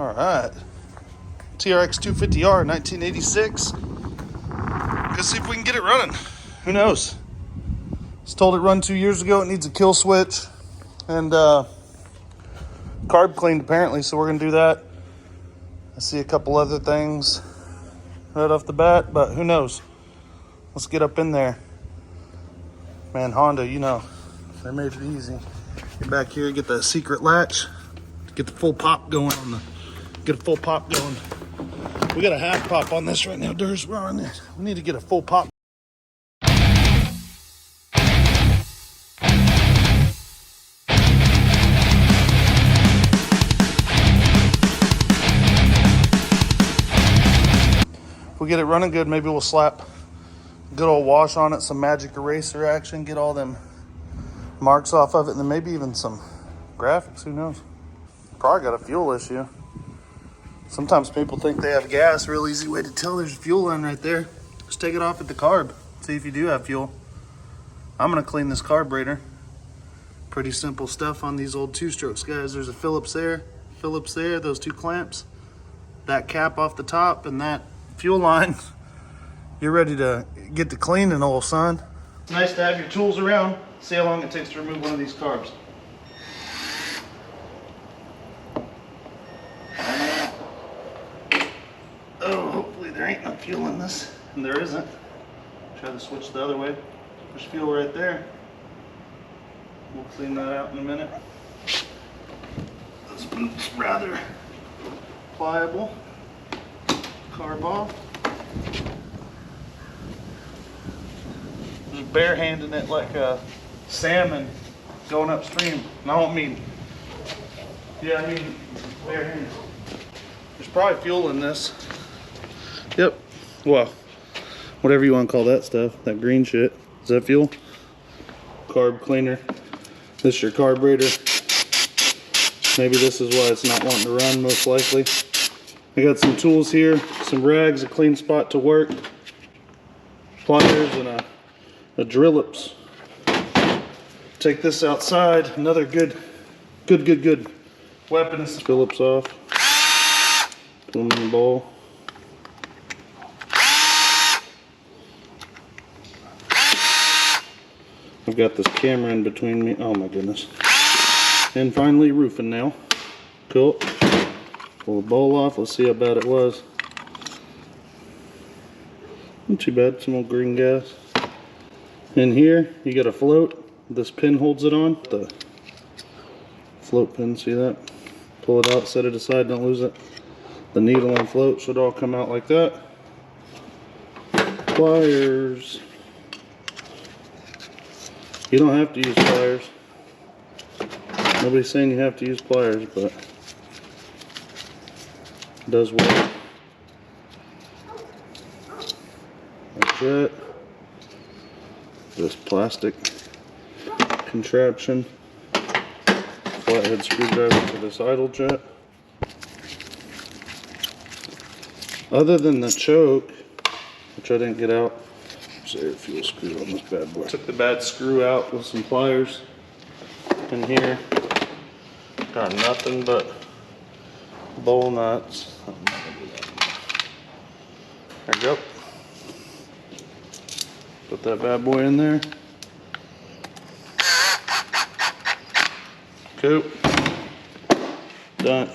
Alright. TRX250R 1986. Let's see if we can get it running. Who knows? I was told it run 2 years ago. It needs a kill switch and carb cleaned apparently, so we're going to do that. I see a couple other things right off the bat, but who knows? Let's get up in there. Man, Honda, you know, they made it easy. Get back here, get the secret latch, get the full pop going on the, get a full pop going. We got a half pop on this right now, Durs. We're on it. We need to get a full pop. If we get it running good, maybe we'll slap a good old wash on it, some magic eraser action, get all them marks off of it, and then maybe even some graphics. Who knows? Probably got a fuel issue. Sometimes people think they have gas. Real easy way to tell there's fuel in right there. Just take it off at the carb. See if you do have fuel. I'm gonna clean this carburetor. Pretty simple stuff on these old 2-strokes, guys. There's a Phillips there, those 2 clamps, that cap off the top, and that fuel line. You're ready to get to cleaning, old son. It's nice to have your tools around. See how long it takes to remove one of these carbs. Oh, hopefully there ain't no fuel in this. And there isn't. Try to switch the other way. There's fuel right there. We'll clean that out in a minute. This boot's rather pliable. Carb off. Just bare-handing it like a salmon going upstream. And I don't mean, yeah, I mean bare-handed. There's probably fuel in this. Yep. Well, whatever you want to call that stuff, that green shit. Is that fuel? Carb cleaner. This is your carburetor. Maybe this is why it's not wanting to run, most likely. I got some tools here, some rags, a clean spot to work, pliers, and a drillips. Take this outside. Another good weapon is Phillips off. Put them in the bowl. I've got this camera in between me. Oh my goodness. And finally, roofing nail. Cool. Pull the bowl off. Let's see how bad it was. Not too bad. Some old green gas. In here, you got a float. This pin holds it on. The float pin, see that? Pull it out, set it aside, don't lose it. The needle and float should all come out like that. Pliers. You don't have to use pliers. Nobody's saying you have to use pliers, but it does work. Like that. This plastic contraption. Flathead screwdriver for this idle jet. Other than the choke, which I didn't get out, there's air fuel screw on this bad boy. Took the bad screw out with some pliers. In here, got nothing but bowl nuts. There we go. Put that bad boy in there. Cool. Done.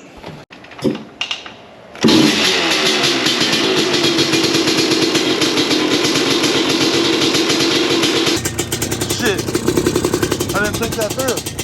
Shit. I didn't think that through.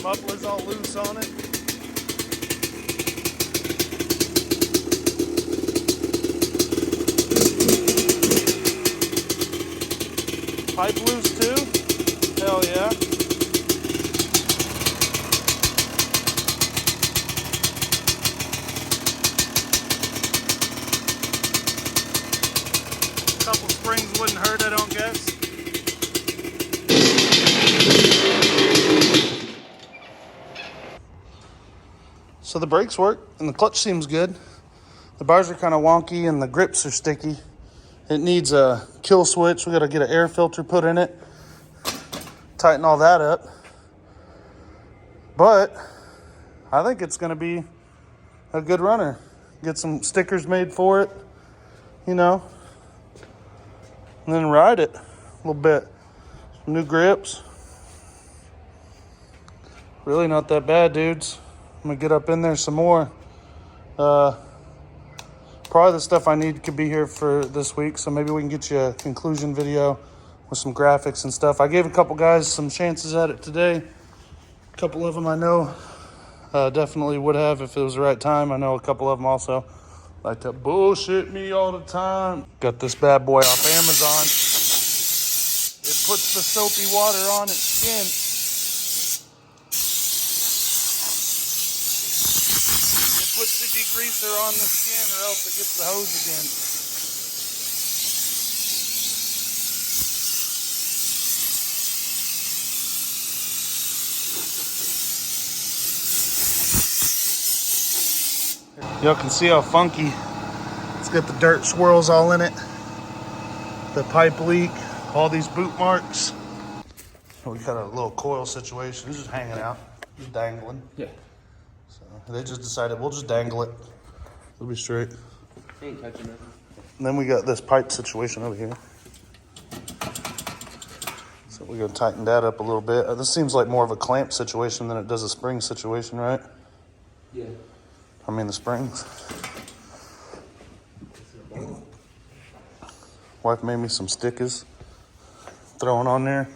Muffler's all loose on it. Pipe loose too? Hell yeah. Couple springs wouldn't hurt, I don't guess. So the brakes work and the clutch seems good. The bars are kind of wonky and the grips are sticky. It needs a kill switch. We got to get an air filter put in it. Tighten all that up. But I think it's going to be a good runner. Get some stickers made for it, you know, and then ride it a little bit. Some new grips. Really not that bad, dudes. I'm gonna get up in there some more. Probably the stuff I need could be here for this week, so maybe we can get you a conclusion video with some graphics and stuff. I gave a couple guys some chances at it today. A couple of them I know definitely would have if it was the right time. I know a couple of them also like to bullshit me all the time. Got this bad boy off Amazon. It puts the soapy water on its skin. It puts the degreaser on the skin or else it gets the hose again. Y'all can see how funky. It's got the dirt swirls all in it. The pipe leak, all these boot marks. We got a little coil situation. It's just hanging out, just dangling. Yeah. So they just decided we'll just dangle it. It'll be straight. Ain't touching it. And then we got this pipe situation over here. So we're gonna tighten that up a little bit. This seems like more of a clamp situation than it does a spring situation, right? Yeah. I mean the springs. Wife made me some stickers. Throwing on there.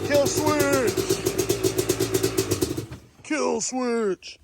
Kill switch! Kill switch!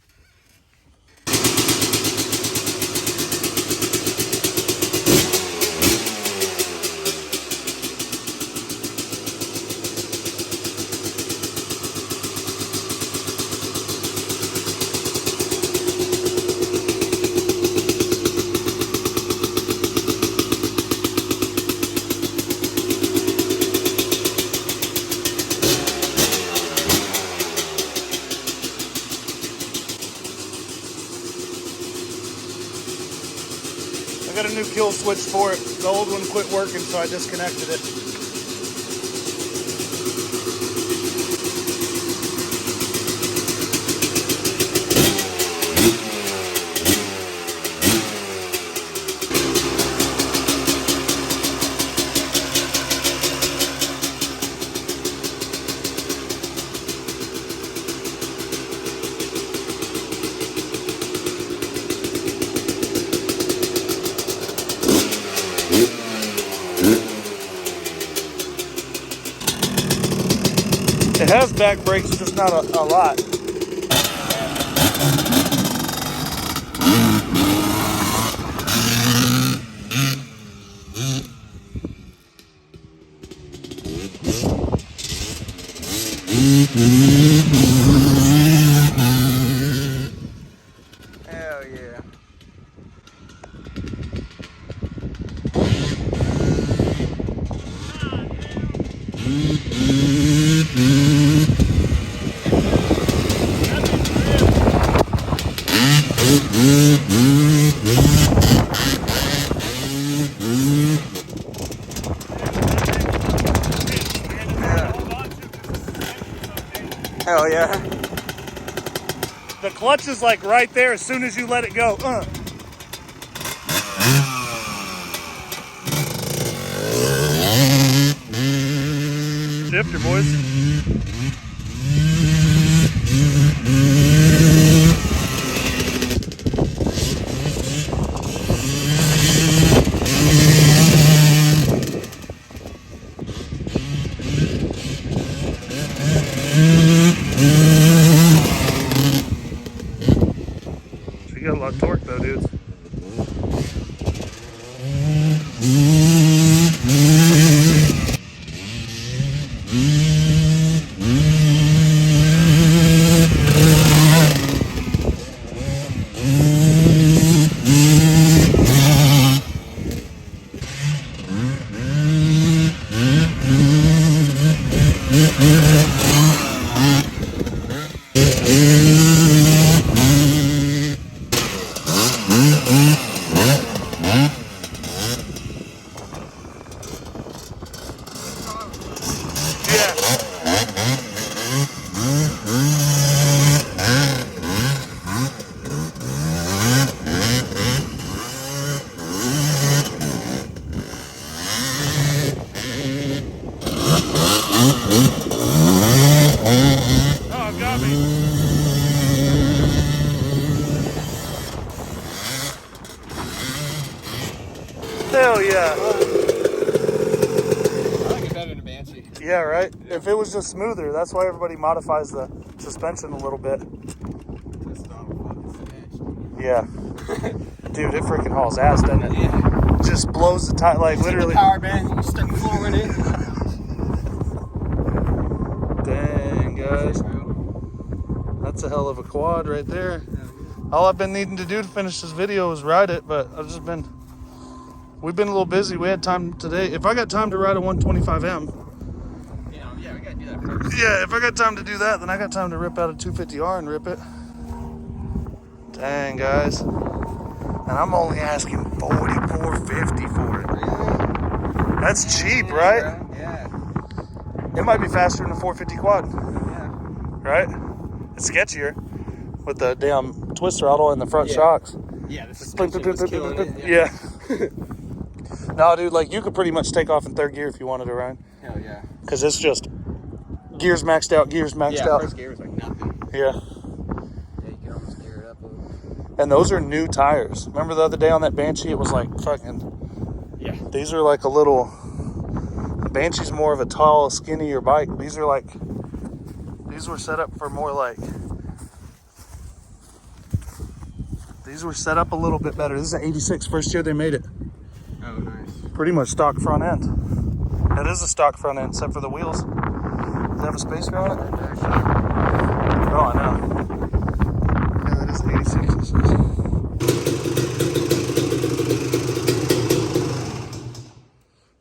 I got a new kill switch for it. The old one quit working, so I disconnected it. It has back brakes, just not a lot. Hell yeah. Hell yeah. The clutch is like right there as soon as you let it go. Shifter, boys. You got a lot of torque though, dudes. Hell yeah. I like it better than a Banshee. Yeah, right? Yeah. If it was just smoother, that's why everybody modifies the suspension a little bit. Yeah. Dude, it freaking hauls ass, doesn't it? Yeah. Just blows the tire, like literally. The power band, you start flooring it. Dang, guys. That's a hell of a quad right there. All I've been needing to do to finish this video is ride it, but we've been a little busy. We had time today. If I got time to ride a 125M. Yeah, we gotta do that first. Yeah, if I got time to do that, then I got time to rip out a 250R and rip it. Dang, guys. And I'm only asking $44.50 for it. Really? That's cheap, right? Yeah. It might be faster than a 450 quad, Yeah. right? It's sketchier with the damn twist throttle and the front shocks. Yeah, the suspension was killing it. Yeah. No, dude, like you could pretty much take off in third gear if you wanted to ride. Hell yeah. Because it's just gears maxed out. Yeah, first gear was like nothing. Yeah. Yeah, you can almost gear it up a little. And those are new tires. Remember the other day on that Banshee, it was like fucking... Yeah. These are like a little... The Banshee's more of a tall, skinnier bike. These are like... These were set up for more like... These were set up a little bit better. This is an 86, first year they made it. Oh, nice. Pretty much stock front end. It is a stock front end, except for the wheels. Does it have a spacer on it? Oh, I know. Yeah, that is an 86.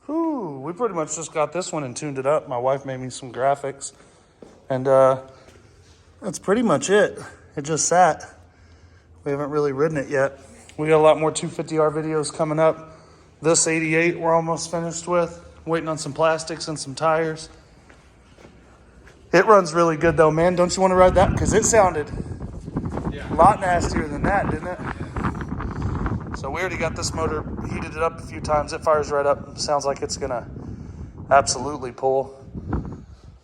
Whew, we pretty much just got this one and tuned it up. My wife made me some graphics. And that's pretty much it. It just sat. We haven't really ridden it yet. We got a lot more 250R videos coming up. This 88 we're almost finished with. Waiting on some plastics and some tires. It runs really good though, man. Don't you want to ride that? Because it sounded a lot nastier than that, didn't it? So we already got this motor, heated it up a few times. It fires right up. Sounds like it's gonna absolutely pull.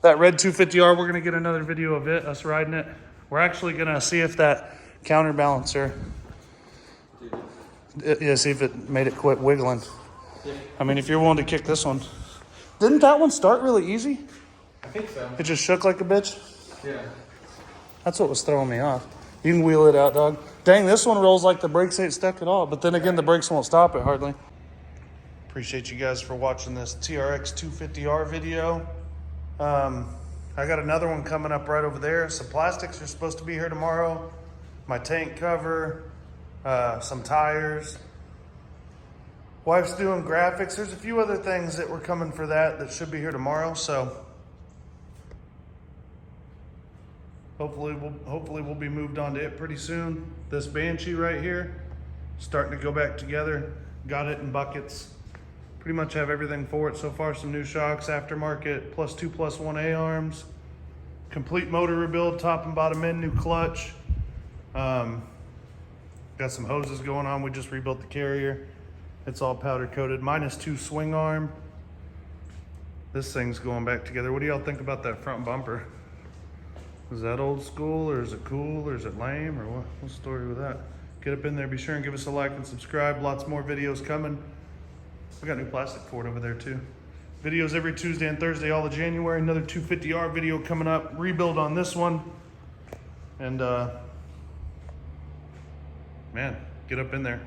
That red 250R, we're gonna get another video of it, us riding it. We're actually gonna see if that counterbalancer, yeah, see if it made it quit wiggling. Yeah. I mean, if you're willing to kick this one. Didn't that one start really easy? I think so. It just shook like a bitch? Yeah. That's what was throwing me off. You can wheel it out, dog. Dang, this one rolls like the brakes ain't stuck at all. But then again, the brakes won't stop it hardly. Appreciate you guys for watching this TRX250R video. I got another one coming up right over there. Some plastics are supposed to be here tomorrow. My tank cover, some tires. Wife's doing graphics. There's a few other things that were coming for that should be here tomorrow. So hopefully we'll be moved on to it pretty soon. This Banshee right here, starting to go back together. Got it in buckets. Pretty much have everything for it so far. Some new shocks, aftermarket, +2 +1 A-arms. Complete motor rebuild, top and bottom end, new clutch. Got some hoses going on. We just rebuilt the carrier. It's all powder coated, -2 swing arm. This thing's going back together. What do y'all think about that front bumper? Is that old school, or is it cool, or is it lame, or what? What's the story with that? Get up in there. Be sure and give us a like and subscribe. Lots more videos coming. We got new plastic for it over there too. Videos every Tuesday and Thursday, all of January. Another 250R video coming up. Rebuild on this one. And man, get up in there.